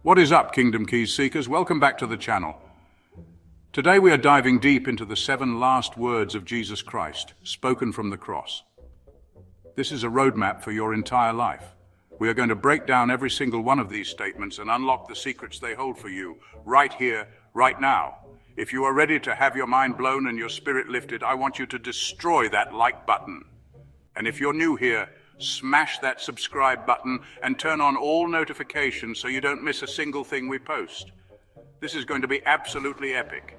What is up, Kingdom Keys seekers? Welcome back to the channel. Today we are diving deep into the 7 last words of Jesus Christ, spoken from the cross. This is a roadmap for your entire life. We are going to break down every single one of these statements and unlock the secrets they hold for you, right here, right now. If you are ready to have your mind blown and your spirit lifted, I want you to destroy that like button. And if you're new here, smash that subscribe button and turn on all notifications so you don't miss a single thing we post. This is going to be absolutely epic.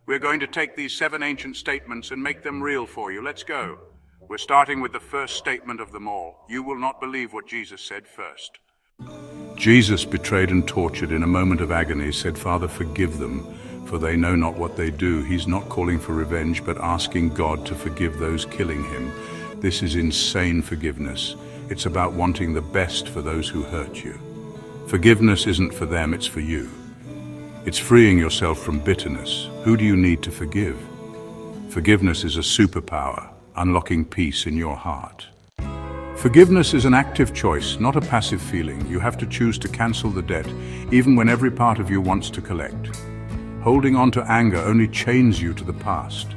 We're going to take these 7 ancient statements and make them real for you. Let's go. We're starting with the first statement of them all. You will not believe what Jesus said first. Jesus, betrayed and tortured in a moment of agony, said, "Father, forgive them, for they know not what they do." He's not calling for revenge, but asking God to forgive those killing him. This is insane forgiveness. It's about wanting the best for those who hurt you. Forgiveness isn't for them, it's for you. It's freeing yourself from bitterness. Who do you need to forgive? Forgiveness is a superpower, unlocking peace in your heart. Forgiveness is an active choice, not a passive feeling. You have to choose to cancel the debt, even when every part of you wants to collect. Holding on to anger only chains you to the past.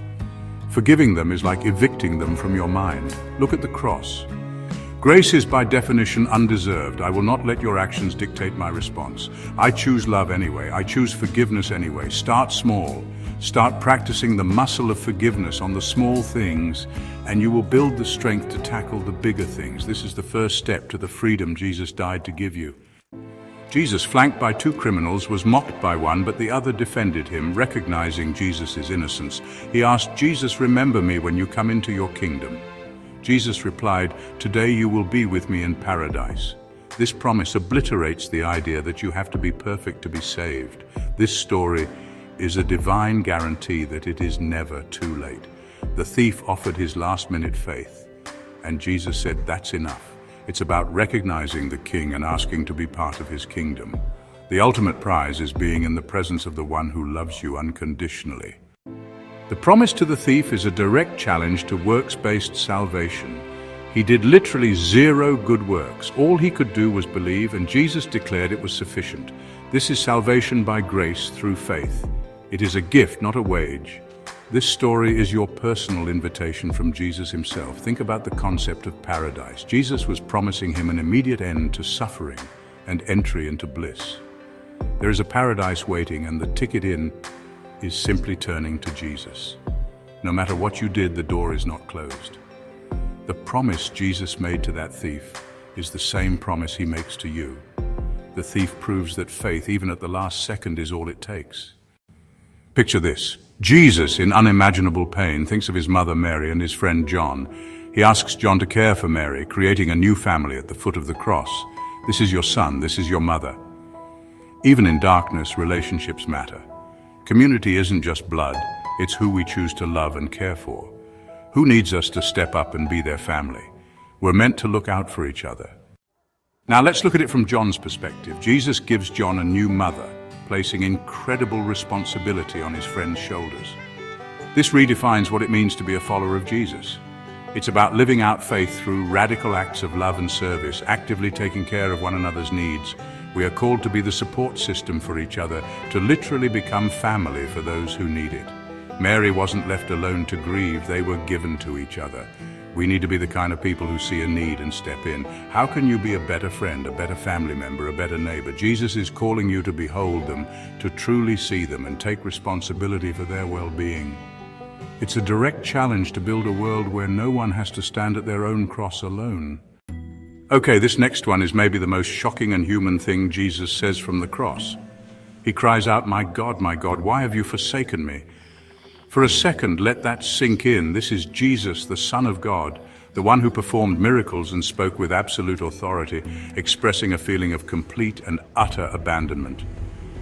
Forgiving them is like evicting them from your mind. Look at the cross. Grace is by definition undeserved. I will not let your actions dictate my response. I choose love anyway. I choose forgiveness anyway. Start small. Start practicing the muscle of forgiveness on the small things, and you will build the strength to tackle the bigger things. This is the first step to the freedom Jesus died to give you. Jesus, flanked by 2 criminals, was mocked by one, but the other defended him, recognizing Jesus' innocence. He asked, "Jesus, remember me when you come into your kingdom." Jesus replied, "Today you will be with me in paradise." This promise obliterates the idea that you have to be perfect to be saved. This story is a divine guarantee that it is never too late. The thief offered his last-minute faith, and Jesus said, "That's enough." It's about recognizing the King and asking to be part of his kingdom. The ultimate prize is being in the presence of the one who loves you unconditionally. The promise to the thief is a direct challenge to works-based salvation. He did literally 0 good works. All he could do was believe, and Jesus declared it was sufficient. This is salvation by grace through faith. It is a gift, not a wage. This story is your personal invitation from Jesus himself. Think about the concept of paradise. Jesus was promising him an immediate end to suffering and entry into bliss. There is a paradise waiting, and the ticket in is simply turning to Jesus. No matter what you did, the door is not closed. The promise Jesus made to that thief is the same promise he makes to you. The thief proves that faith, even at the last second, is all it takes. Picture this. Jesus, in unimaginable pain, thinks of his mother Mary and his friend John. He asks John to care for Mary, creating a new family at the foot of the cross. This is your son, this is your mother. Even in darkness, relationships matter. Community isn't just blood, it's who we choose to love and care for. Who needs us to step up and be their family? We're meant to look out for each other. Now let's look at it from John's perspective. Jesus gives John a new mother, placing incredible responsibility on his friend's shoulders. This redefines what it means to be a follower of Jesus. It's about living out faith through radical acts of love and service, actively taking care of one another's needs. We are called to be the support system for each other, to literally become family for those who need it. Mary wasn't left alone to grieve, they were given to each other. We need to be the kind of people who see a need and step in. How can you be a better friend, a better family member, a better neighbor? Jesus is calling you to behold them, to truly see them and take responsibility for their well-being. It's a direct challenge to build a world where no one has to stand at their own cross alone. Okay, this next one is maybe the most shocking and human thing Jesus says from the cross. He cries out, my God, why have you forsaken me?" For a second, let that sink in. This is Jesus, the Son of God, the one who performed miracles and spoke with absolute authority, expressing a feeling of complete and utter abandonment.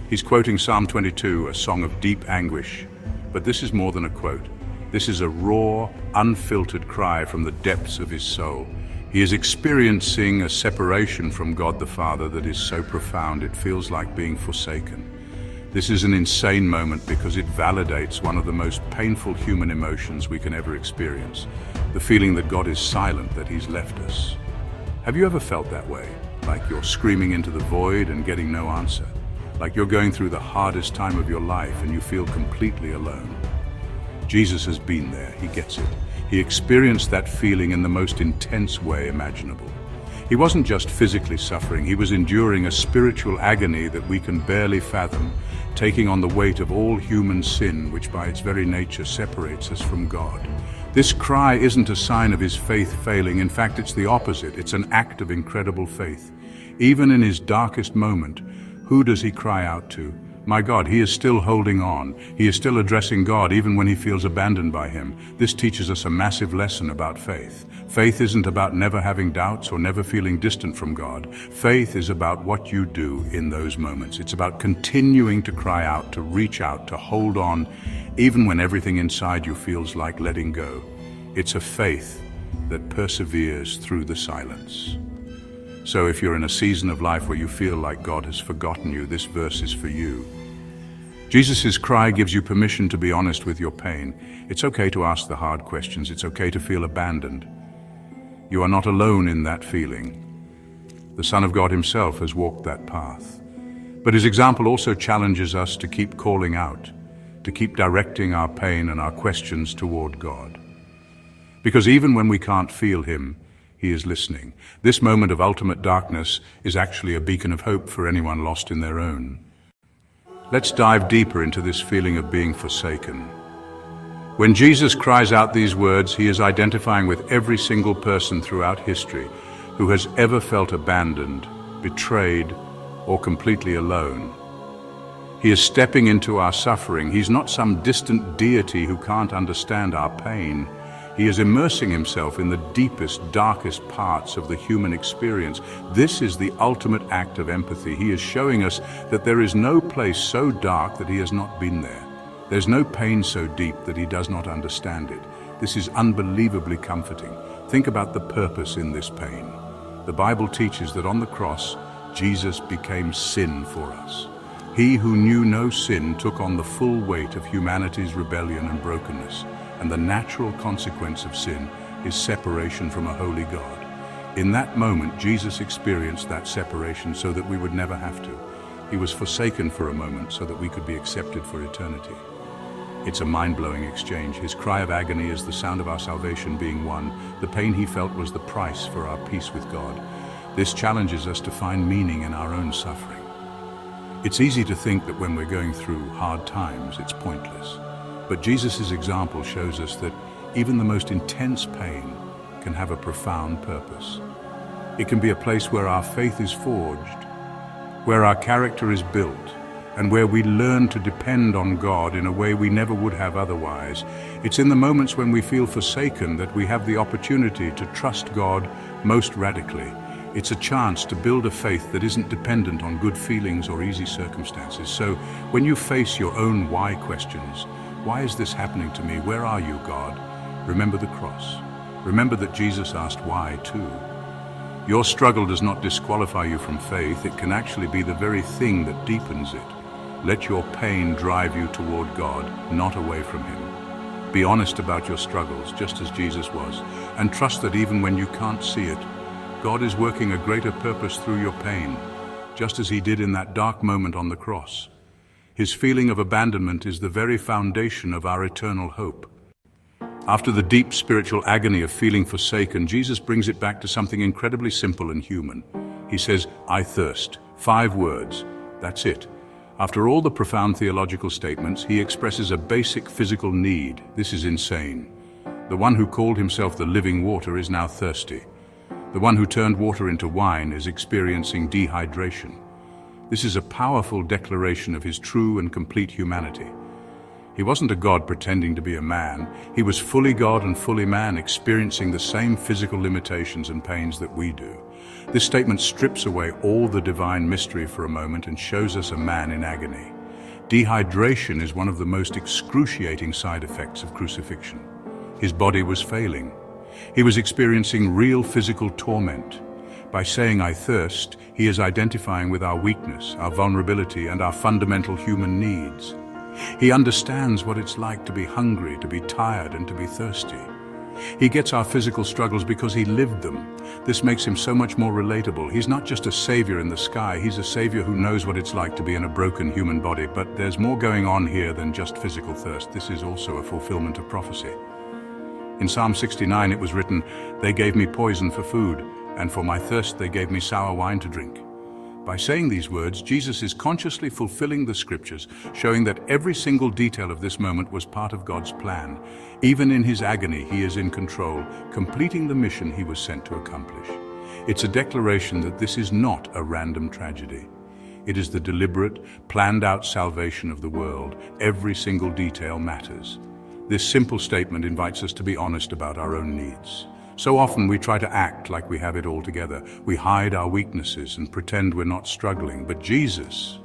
He's quoting Psalm 22, a song of deep anguish. But this is more than a quote. This is a raw, unfiltered cry from the depths of his soul. He is experiencing a separation from God the Father that is so profound it feels like being forsaken. This is an insane moment because it validates one of the most painful human emotions we can ever experience, the feeling that God is silent, that he's left us. Have you ever felt that way? like you're screaming into the void and getting no answer, like you're going through the hardest time of your life and you feel completely alone. Jesus has been there, he gets it. He experienced that feeling in the most intense way imaginable. He wasn't just physically suffering, he was enduring a spiritual agony that we can barely fathom, taking on the weight of all human sin, which by its very nature separates us from God. This cry isn't a sign of his faith failing. In fact, it's the opposite. It's an act of incredible faith. Even in his darkest moment, who does he cry out to? My God, he is still holding on. He is still addressing God even when he feels abandoned by him. This teaches us a massive lesson about faith. Faith isn't about never having doubts or never feeling distant from God. Faith is about what you do in those moments. It's about continuing to cry out, to reach out, to hold on, even when everything inside you feels like letting go. It's a faith that perseveres through the silence. So if you're in a season of life where you feel like God has forgotten you, this verse is for you. Jesus' cry gives you permission to be honest with your pain. It's okay to ask the hard questions. It's okay to feel abandoned. You are not alone in that feeling. The Son of God himself has walked that path. But his example also challenges us to keep calling out, to keep directing our pain and our questions toward God. Because even when we can't feel him, he is listening. This moment of ultimate darkness is actually a beacon of hope for anyone lost in their own. Let's dive deeper into this feeling of being forsaken. When Jesus cries out these words, he is identifying with every single person throughout history who has ever felt abandoned, betrayed, or completely alone. He is stepping into our suffering. He's not some distant deity who can't understand our pain. He is immersing himself in the deepest, darkest parts of the human experience. This is the ultimate act of empathy. He is showing us that there is no place so dark that he has not been there. There's no pain so deep that he does not understand it. This is unbelievably comforting. Think about the purpose in this pain. The Bible teaches that on the cross, Jesus became sin for us. He who knew no sin took on the full weight of humanity's rebellion and brokenness. And the natural consequence of sin is separation from a holy God. In that moment, Jesus experienced that separation so that we would never have to. He was forsaken for a moment so that we could be accepted for eternity. It's a mind-blowing exchange. His cry of agony is the sound of our salvation being won. The pain he felt was the price for our peace with God. This challenges us to find meaning in our own suffering. It's easy to think that when we're going through hard times, it's pointless. But Jesus' example shows us that even the most intense pain can have a profound purpose. It can be a place where our faith is forged, where our character is built, and where we learn to depend on God in a way we never would have otherwise. It's in the moments when we feel forsaken that we have the opportunity to trust God most radically. It's a chance to build a faith that isn't dependent on good feelings or easy circumstances. So when you face your own why questions, why is this happening to me? Where are you, God? Remember the cross. Remember that Jesus asked why too. Your struggle does not disqualify you from faith. It can actually be the very thing that deepens it. Let your pain drive you toward God, not away from him. Be honest about your struggles, just as Jesus was, and trust that even when you can't see it, God is working a greater purpose through your pain, just as he did in that dark moment on the cross. His feeling of abandonment is the very foundation of our eternal hope. After the deep spiritual agony of feeling forsaken, Jesus brings it back to something incredibly simple and human. He says, I thirst. 5 words. That's it. After all the profound theological statements, he expresses a basic physical need. This is insane. The one who called himself the living water is now thirsty. The one who turned water into wine is experiencing dehydration. This is a powerful declaration of his true and complete humanity. He wasn't a God pretending to be a man. He was fully God and fully man, experiencing the same physical limitations and pains that we do. This statement strips away all the divine mystery for a moment and shows us a man in agony. Dehydration is one of the most excruciating side effects of crucifixion. His body was failing. He was experiencing real physical torment. By saying, I thirst, he is identifying with our weakness, our vulnerability, and our fundamental human needs. He understands what it's like to be hungry, to be tired, and to be thirsty. He gets our physical struggles because he lived them. This makes him so much more relatable. He's not just a savior in the sky, he's a savior who knows what it's like to be in a broken human body. But there's more going on here than just physical thirst. This is also a fulfillment of prophecy. In Psalm 69 it was written, "They gave me poison for food, and for my thirst they gave me sour wine to drink." By saying these words, Jesus is consciously fulfilling the scriptures, showing that every single detail of this moment was part of God's plan. Even in his agony, he is in control, completing the mission he was sent to accomplish. It's a declaration that this is not a random tragedy. It is the deliberate, planned-out salvation of the world. Every single detail matters. This simple statement invites us to be honest about our own needs. So often we try to act like we have it all together. We hide our weaknesses and pretend we're not struggling. But Jesus,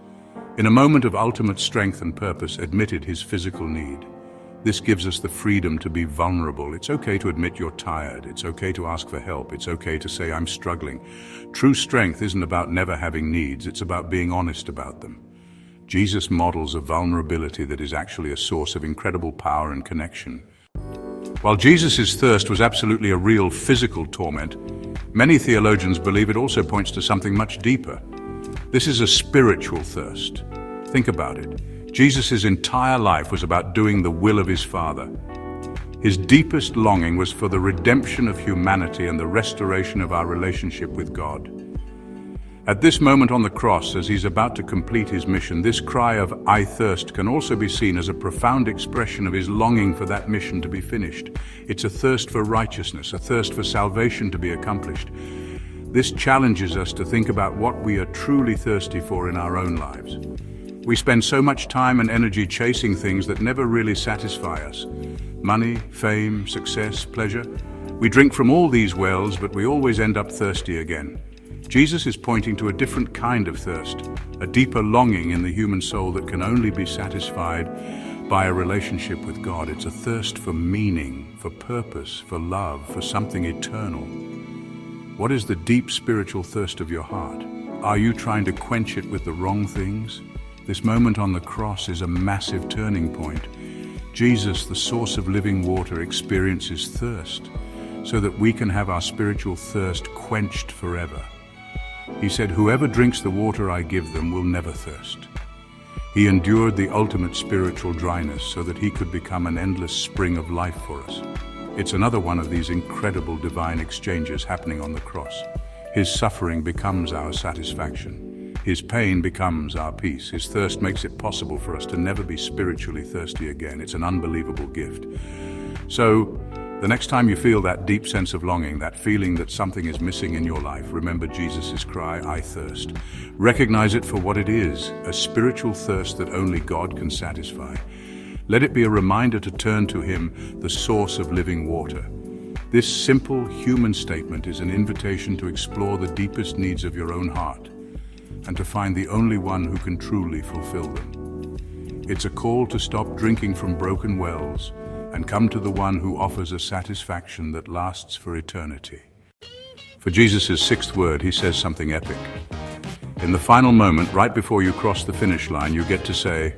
in a moment of ultimate strength and purpose, admitted his physical need. This gives us the freedom to be vulnerable. It's okay to admit you're tired. It's okay to ask for help. It's okay to say, "I'm struggling." True strength isn't about never having needs. It's about being honest about them. Jesus models a vulnerability that is actually a source of incredible power and connection. While Jesus' thirst was absolutely a real physical torment, many theologians believe it also points to something much deeper. This is a spiritual thirst. Think about it. Jesus' entire life was about doing the will of his Father. His deepest longing was for the redemption of humanity and the restoration of our relationship with God. At this moment on the cross, as he's about to complete his mission, this cry of "I thirst" can also be seen as a profound expression of his longing for that mission to be finished. It's a thirst for righteousness, a thirst for salvation to be accomplished. This challenges us to think about what we are truly thirsty for in our own lives. We spend so much time and energy chasing things that never really satisfy us. Money, fame, success, pleasure. We drink from all these wells, but we always end up thirsty again. Jesus is pointing to a different kind of thirst, a deeper longing in the human soul that can only be satisfied by a relationship with God. It's a thirst for meaning, for purpose, for love, for something eternal. What is the deep spiritual thirst of your heart? Are you trying to quench it with the wrong things? This moment on the cross is a massive turning point. Jesus, the source of living water, experiences thirst so that we can have our spiritual thirst quenched forever. He said, "Whoever drinks the water I give them will never thirst." He endured the ultimate spiritual dryness so that he could become an endless spring of life for us. It's another one of these incredible divine exchanges happening on the cross. His suffering becomes our satisfaction. His pain becomes our peace. His thirst makes it possible for us to never be spiritually thirsty again. It's an unbelievable gift. So, the next time you feel that deep sense of longing, that feeling that something is missing in your life, remember Jesus' cry, "I thirst." Recognize it for what it is, a spiritual thirst that only God can satisfy. Let it be a reminder to turn to him, the source of living water. This simple human statement is an invitation to explore the deepest needs of your own heart and to find the only one who can truly fulfill them. It's a call to stop drinking from broken wells and come to the one who offers a satisfaction that lasts for eternity. For Jesus' sixth word, he says something epic. In the final moment, right before you cross the finish line, you get to say,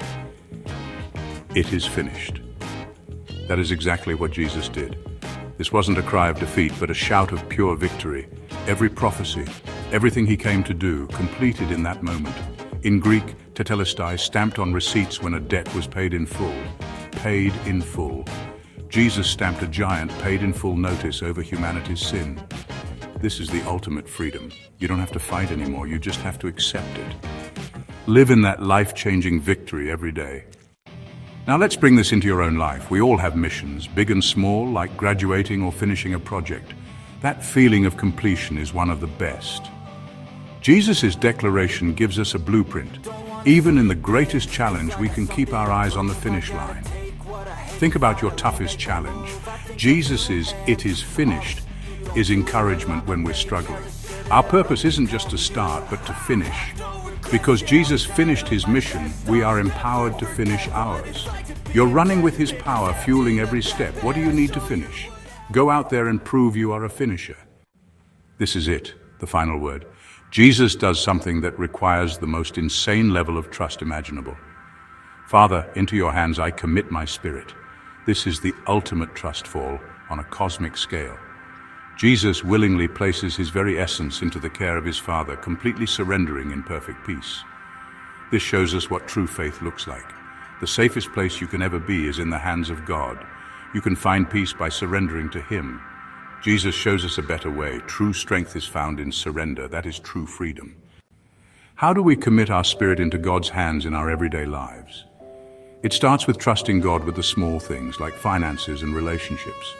"It is finished." That is exactly what Jesus did. This wasn't a cry of defeat, but a shout of pure victory. Every prophecy, everything he came to do, completed in that moment. In Greek, tetelestai, stamped on receipts when a debt was paid in full. Paid in full. Jesus stamped a giant paid in full notice over humanity's sin. This is the ultimate freedom. You don't have to fight anymore, you just have to accept it. Live in that life-changing victory every day. Now let's bring this into your own life. We all have missions, big and small, like graduating or finishing a project. That feeling of completion is one of the best. Jesus' declaration gives us a blueprint. Even in the greatest challenge, we can keep our eyes on the finish line. Think about your toughest challenge. Jesus' "it is finished" is encouragement when we're struggling. Our purpose isn't just to start, but to finish. Because Jesus finished his mission, we are empowered to finish ours. You're running with his power, fueling every step. What do you need to finish? Go out there and prove you are a finisher. This is it, the final word. Jesus does something that requires the most insane level of trust imaginable. "Father, into your hands I commit my spirit." This is the ultimate trust fall on a cosmic scale. Jesus willingly places his very essence into the care of his Father, completely surrendering in perfect peace. This shows us what true faith looks like. The safest place you can ever be is in the hands of God. You can find peace by surrendering to Him. Jesus shows us a better way. True strength is found in surrender. That is true freedom. How do we commit our spirit into God's hands in our everyday lives? It starts with trusting God with the small things like finances and relationships.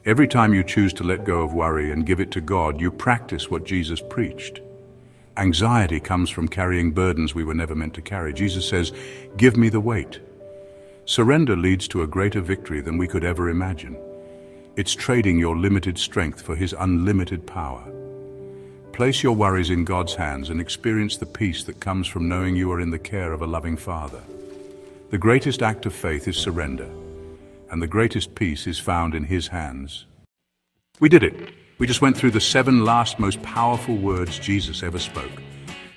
Every time you choose to let go of worry and give it to God, you practice what Jesus preached. Anxiety comes from carrying burdens we were never meant to carry. Jesus says, "Give me the weight." Surrender leads to a greater victory than we could ever imagine. It's trading your limited strength for His unlimited power. Place your worries in God's hands and experience the peace that comes from knowing you are in the care of a loving Father. The greatest act of faith is surrender, and the greatest peace is found in His hands. We did it. We just went through the 7 last most powerful words Jesus ever spoke.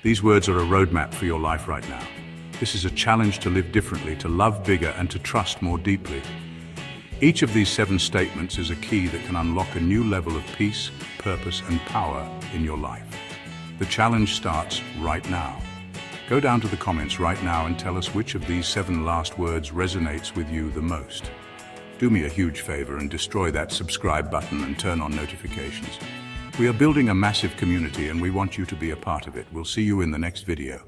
These words are a roadmap for your life right now. This is a challenge to live differently, to love bigger, and to trust more deeply. Each of these 7 statements is a key that can unlock a new level of peace, purpose, and power in your life. The challenge starts right now. Go down to the comments right now and tell us which of these 7 last words resonates with you the most. Do me a huge favor and destroy that subscribe button and turn on notifications. We are building a massive community and we want you to be a part of it. We'll see you in the next video.